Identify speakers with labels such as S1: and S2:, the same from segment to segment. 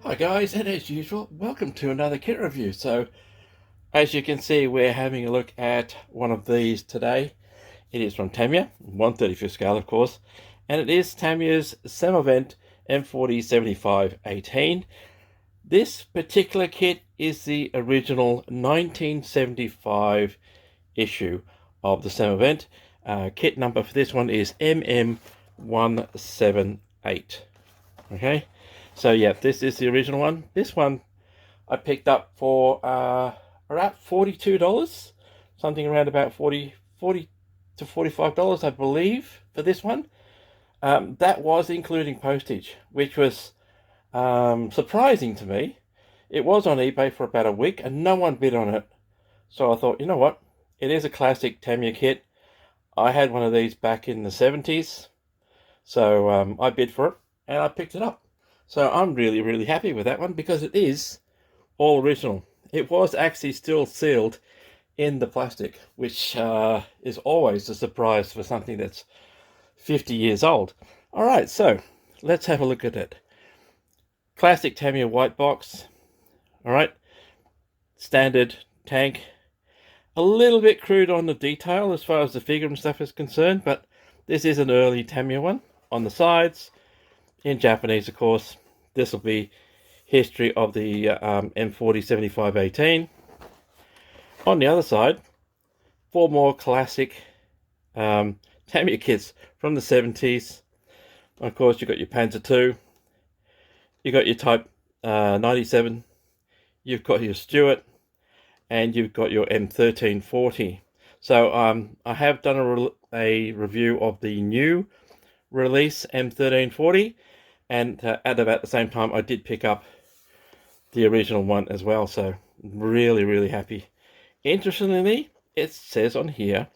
S1: Hi guys, and as usual, welcome to another kit review. So, as you can see, we're having a look at one of these today. It is from Tamiya, 1/35 scale of course, and it is Tamiya's Semovente M40 75/18. This particular kit is the original 1975 issue of the Semovente. Kit number for this one is MM178. Okay, so yeah, this is the original one. This one I picked up for around $42, something around about 40 to $45, I believe, for this one. That was including postage, which was surprising to me. It was on eBay for about a week and no one bid on it. So I thought, you know what? It is a classic Tamiya kit. I had one of these back in the 70s. So I bid for it and I picked it up. So I'm really happy with that one because it is all original. It was actually still sealed in the plastic, which is always a surprise for something that's 50 years old. All right, so let's have a look at it. Classic Tamiya white box. All right, standard tank. A little bit crude on the detail as far as the figure and stuff is concerned, but this is an early Tamiya one. On the sides, in Japanese, of course, this will be history of the M40 75/18. On the other side, four more classic Tamiya kits from the 70s. Of course, you've got your Panzer II, you've got your Type 97, you've got your Stuart, and you've got your M1340. So I have done a review of the new release M1340, and at about the same time I did pick up the original one as well, so really happy. Interestingly, it says on here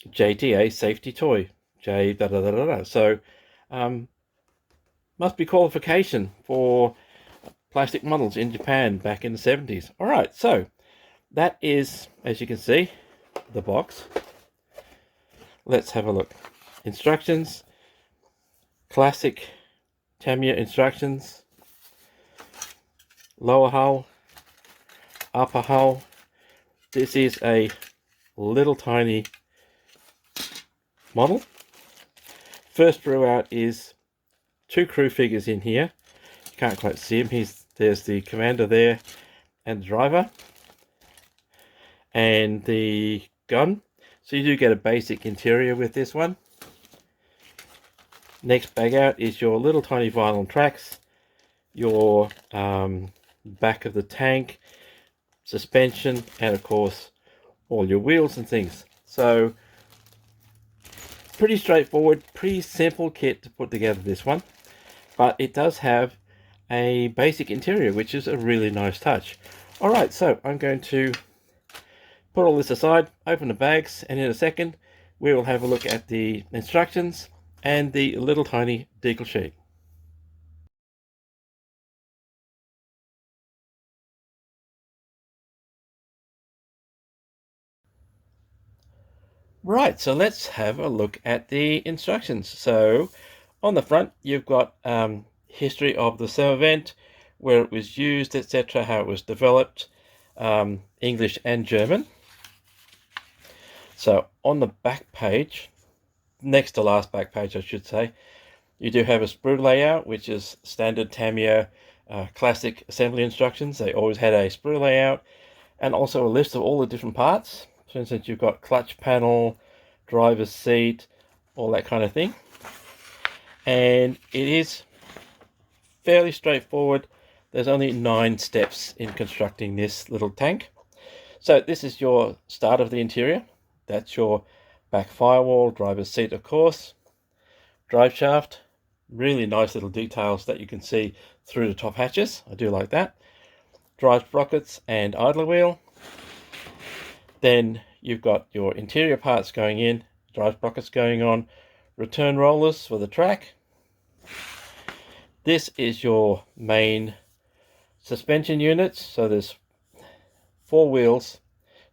S1: JTA safety toy, J da da da da da. So must be qualification for plastic models in Japan back in the 70s. All right, so that is, as you can see, the box. Let's have a look. Instructions, classic Tamiya instructions. Lower hull, upper hull. This is a little tiny model. First row out is two crew figures in here. You can't quite see him. There's the commander there and the driver and the gun. So you do get a basic interior with this one. Next bag out is your little tiny vinyl tracks, your back of the tank, suspension, and of course all your wheels and things. So pretty straightforward, pretty simple kit to put together, this one, but it does have a basic interior, which is a really nice touch. All right, so I'm going to put all this aside, open the bags, and in a second we will have a look at the instructions and the little tiny decal sheet. Right, so let's have a look at the instructions. So on the front, you've got history of the Semovente, where it was used, etc., how it was developed, English and German. So on the back page, next to last back page, I should say, you do have a sprue layout, which is standard Tamiya classic assembly instructions. They always had a sprue layout, and also a list of all the different parts. For instance, you've got clutch panel, driver's seat, all that kind of thing. And it is fairly straightforward. There's only 9 steps in constructing this little tank. So this is your start of the interior. That's your back firewall, driver's seat, of course. Drive shaft, really nice little details that you can see through the top hatches. I do like that. Drive sprockets and idler wheel. Then you've got your interior parts going in, drive sprockets going on, return rollers for the track. This is your main suspension units. So there's 4 wheels,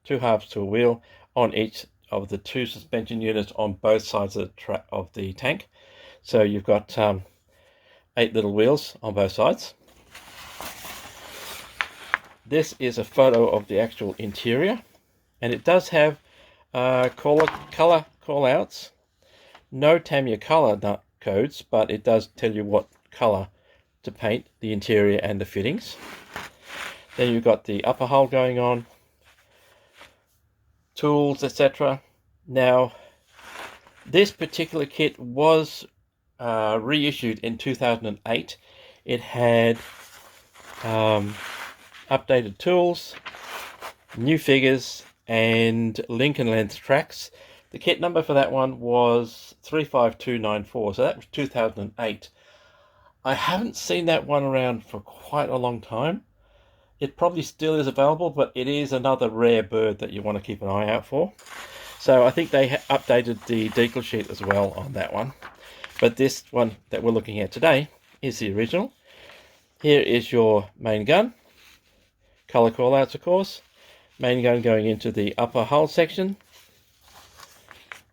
S1: 2 halves to a wheel on each of the 2 suspension units on both sides of the tank. So you've got 8 little wheels on both sides. this is a photo of the actual interior, and it does have color call outs. No Tamiya color codes, but it does tell you what color to paint the interior and the fittings. Then you've got the upper hull going on, tools, etc. Now, this particular kit was reissued in 2008. It had updated tools, new figures, and link and length tracks. The kit number for that one was 35294, so that was 2008. I haven't seen that one around for quite a long time. It probably still is available, but it is another rare bird that you want to keep an eye out for. So I think they updated the decal sheet as well on that one. But this one that we're looking at today is the original. Here is your main gun. Color callouts, of course. Main gun going into the upper hull section.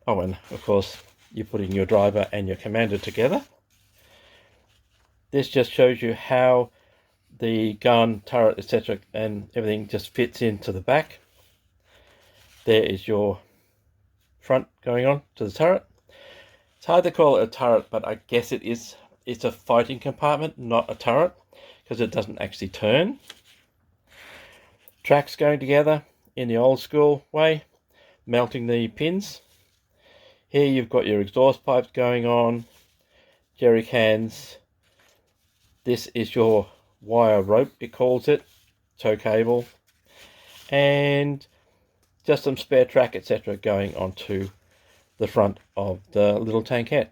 S1: Oh, and of course, you're putting your driver and your commander together. This just shows you how the gun, turret, etc. and everything just fits into the back. There is your front going on to the turret. It's hard to call it a turret, but I guess it's a fighting compartment, not a turret, because it doesn't actually turn. Tracks going together in the old school way, melting the pins. Here you've got your exhaust pipes going on, jerry cans. This is your wire rope, it calls it, tow cable, and just some spare track, etc. going onto the front of the little tankette.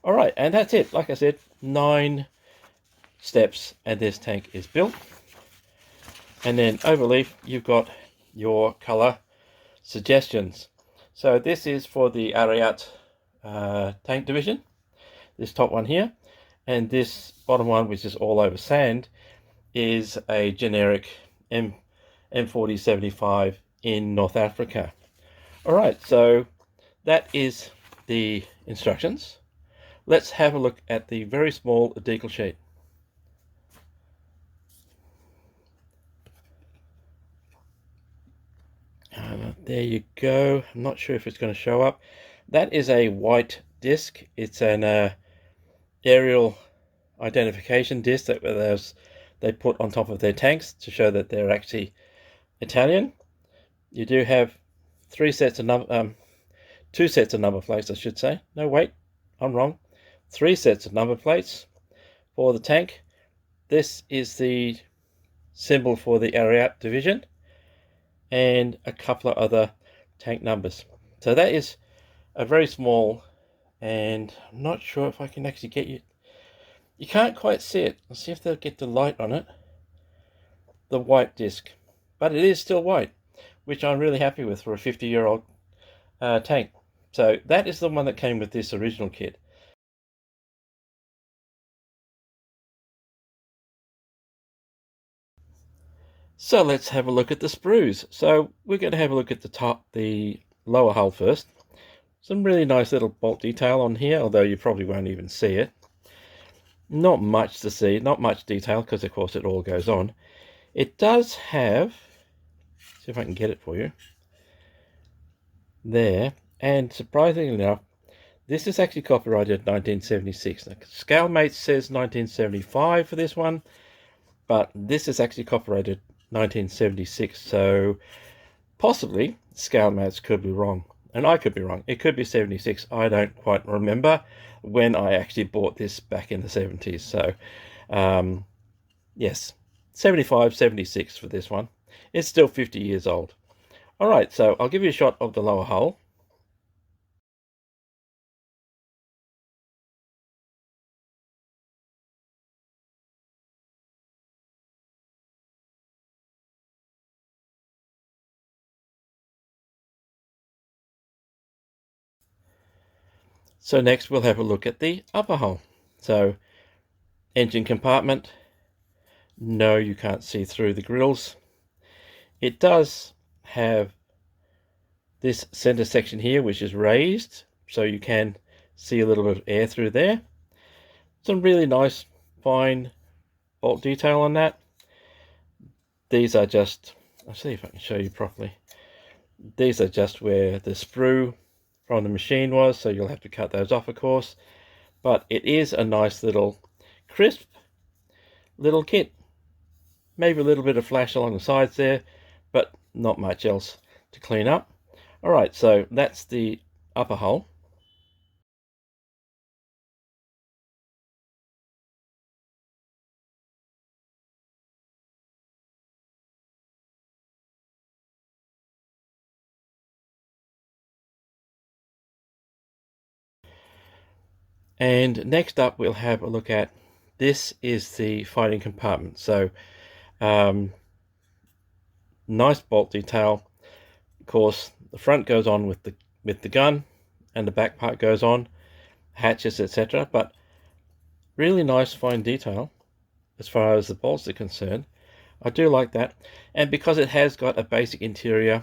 S1: All right, and that's it. Like I said, 9 steps, and this tank is built. And then overleaf, you've got your color suggestions. So this is for the Ariete Tank Division, this top one here, and this bottom one, which is all over sand, is a generic M40 75 in North Africa. All right, so that is the instructions. Let's have a look at the very small decal sheet. There you go. I'm not sure if it's going to show up. That is a white disc. It's an aerial identification disc that they put on top of their tanks to show that they're actually Italian. You do have 2 sets of number plates, I should say. No, wait, I'm wrong. 3 sets of number plates for the tank. This is the symbol for the Ariete Division, and a couple of other tank numbers. So that is a very small, and I'm not sure if I can actually get you. You can't quite see it. Let's see if they'll get the light on it. The white disc, but it is still white, which I'm really happy with for a 50-year-old tank. So that is the one that came with this original kit. So let's have a look at the sprues. So we're going to have a look at the lower hull first. Some really nice little bolt detail on here, although you probably won't even see it. Not much to see, not much detail, because of course it all goes on. It does have, see if I can get it for you, there, and surprisingly enough, this is actually copyrighted 1976. Now, Scalemates says 1975 for this one, but this is actually copyrighted 1976, so possibly Scalemates could be wrong, and I could be wrong. It could be 76. I don't quite remember when I actually bought this back in the 70s. So yes, 75, 76 for this one. It's still 50 years old. All right, so I'll give you a shot of the lower hull. So next we'll have a look at the upper hull. So engine compartment. No, you can't see through the grills. It does have this center section here, which is raised, so you can see a little bit of air through there. Some really nice fine bolt detail on that. these are just, I'll see if I can show you properly. These are just where the sprue from the machine was, so you'll have to cut those off, of course. But it is a nice little crisp little kit. Maybe a little bit of flash along the sides there, but not much else to clean up. Alright, so that's the upper hull. And next up we'll have a look at, this is the fighting compartment. So nice bolt detail. Of course, the front goes on with the gun, and the back part goes on, hatches, etc. But really nice fine detail as far as the bolts are concerned. I do like that, and because it has got a basic interior,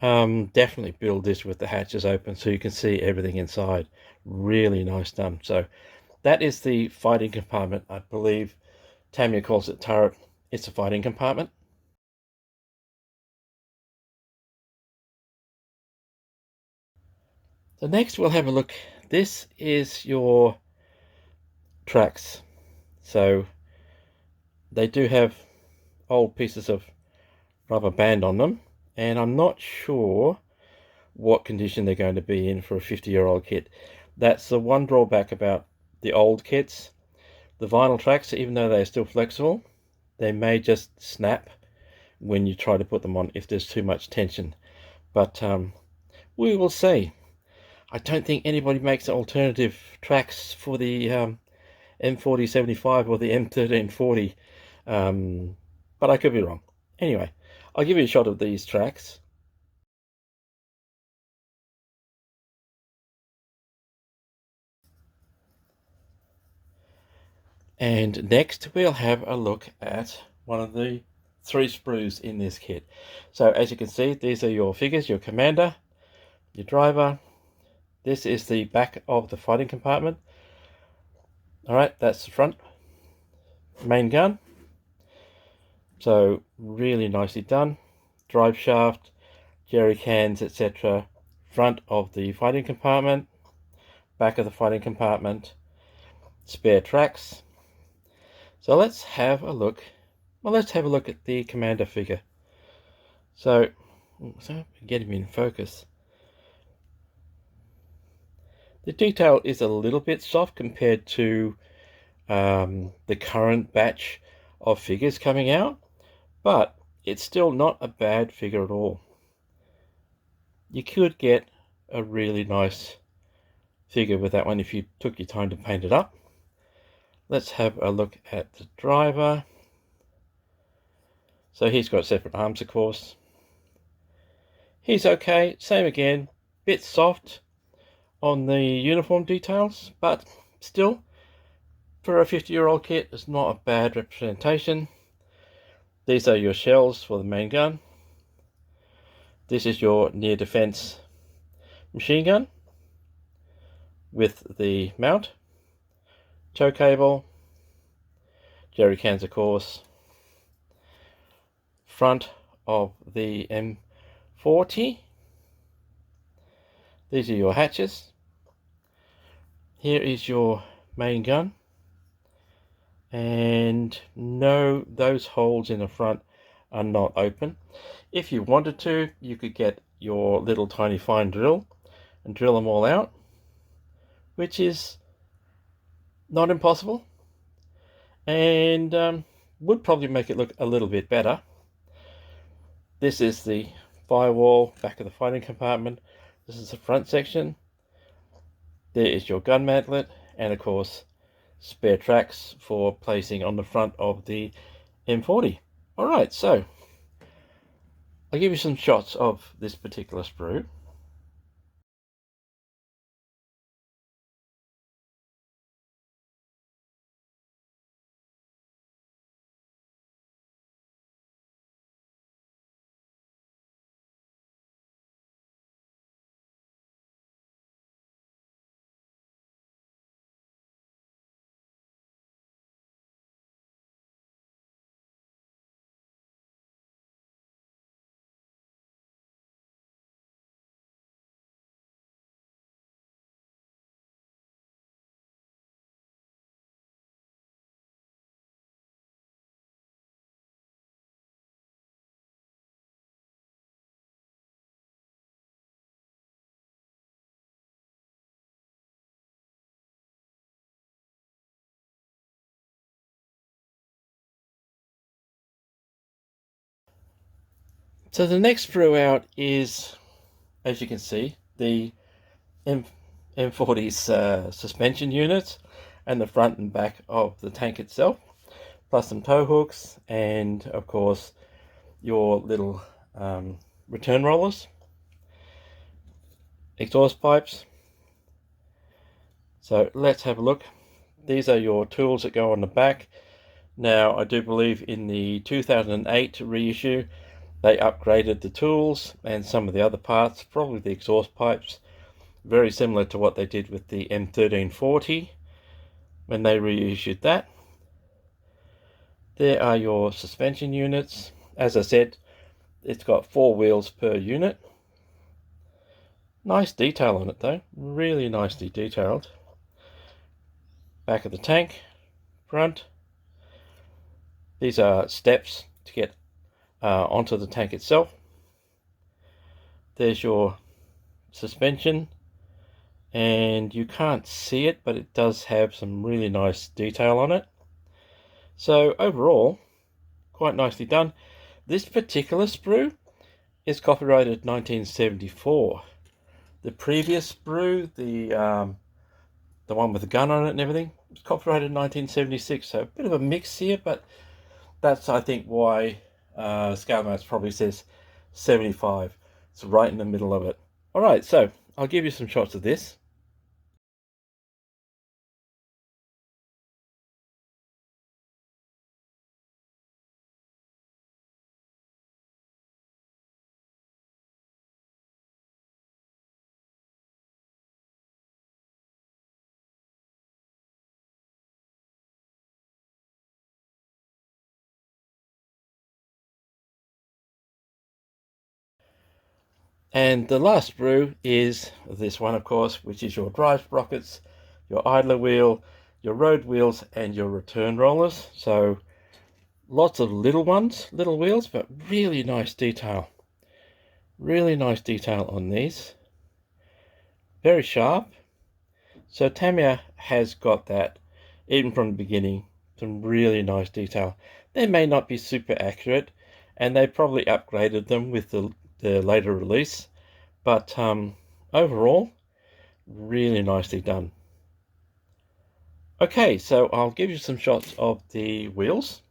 S1: definitely build this with the hatches open so you can see everything inside. Really nice done. So that is the fighting compartment. I believe Tamiya calls it turret. It's a fighting compartment. So next we'll have a look. This is your tracks. So they do have old pieces of rubber band on them, and I'm not sure what condition they're going to be in for a 50-year-old kit. That's the one drawback about the old kits. The vinyl tracks, even though they're still flexible, they may just snap when you try to put them on if there's too much tension. But we will see. I don't think anybody makes alternative tracks for the M4075 or the M1340, but I could be wrong. Anyway, I'll give you a shot of these tracks. And next we'll have a look at one of the 3 sprues in this kit. So as you can see, these are your figures, your commander, your driver. This is the back of the fighting compartment. Alright, that's the front main gun. So really nicely done. Drive shaft, jerry cans, etc. Front of the fighting compartment, back of the fighting compartment, spare tracks. So let's have a look. Well, let's have a look at the commander figure. So get him in focus. The detail is a little bit soft compared to the current batch of figures coming out, but it's still not a bad figure at all. You could get a really nice figure with that one if you took your time to paint it up. Let's have a look at the driver. So he's got separate arms, of course. He's okay, same again, bit soft on the uniform details, but still, for a 50-year-old kit, it's not a bad representation. These are your shells for the main gun. This is your near defense machine gun with the mount, tow cable, jerry cans, of course, front of the M40. These are your hatches. Here is your main gun, and no, those holes in the front are not open. If you wanted to, you could get your little tiny fine drill and drill them all out, which is not impossible, and would probably make it look a little bit better. This is the firewall, back of the fighting compartment. This is the front section. There is your gun mantlet, and of course spare tracks for placing on the front of the M40. Alright, so I'll give you some shots of this particular sprue. So the next sprue out is, as you can see, the M40's suspension unit and the front and back of the tank itself, plus some tow hooks and of course your little return rollers, exhaust pipes. So let's have a look. These are your tools that go on the back. Now I do believe in the 2008 reissue they upgraded the tools and some of the other parts, probably the exhaust pipes, very similar to what they did with the M1340 when they reissued that. There are your suspension units. As I said, it's got 4 wheels per unit. Nice detail on it though, really nicely detailed. Back of the tank, front. These are steps to get onto the tank itself. There's your suspension, and you can't see it, but it does have some really nice detail on it. So overall, quite nicely done. This particular sprue is copyrighted 1974. The previous sprue, the one with the gun on it and everything, was copyrighted 1976. So a bit of a mix here, but that's, I think, why Scale Notes probably says 75. It's right in the middle of it. All right, so I'll give you some shots of this. And the last sprue is this one, of course, which is your drive sprockets, your idler wheel, your road wheels, and your return rollers. So lots of little ones, little wheels, but really nice detail. Really nice detail on these. Very sharp. So Tamiya has got that, even from the beginning, some really nice detail. They may not be super accurate, and they probably upgraded them with the later release, but overall, really nicely done. Okay, so I'll give you some shots of the wheels.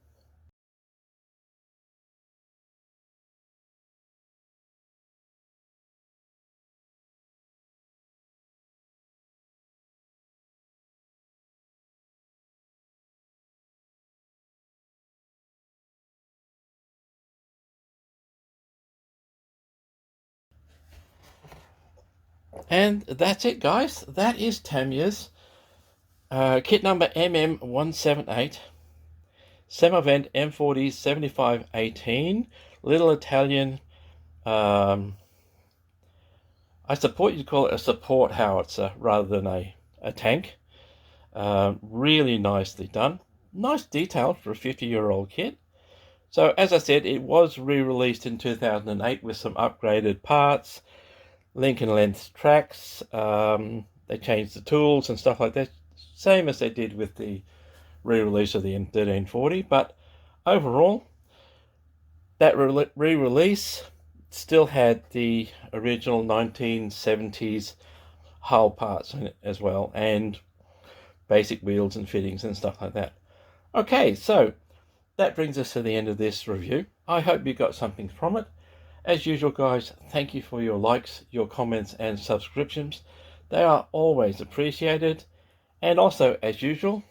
S1: And that's it, guys. That is Tamiya's kit number MM178, Semovente M40 7518, little Italian, I suppose you'd call it a support howitzer rather than a tank. Really nicely done. Nice detail for a 50-year-old kit. So as I said, it was re-released in 2008 with some upgraded parts, link and length tracks. They changed the tools and stuff like that, same as they did with the re-release of the M1340. But overall, that re-release still had the original 1970s hull parts in it as well, and basic wheels and fittings and stuff like that. Okay, so that brings us to the end of this review. I hope you got something from it. As usual, guys, thank you for your likes, your comments, and subscriptions. They are always appreciated. And also, as usual,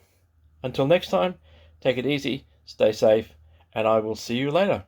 S1: until next time, take it easy, stay safe, and I will see you later.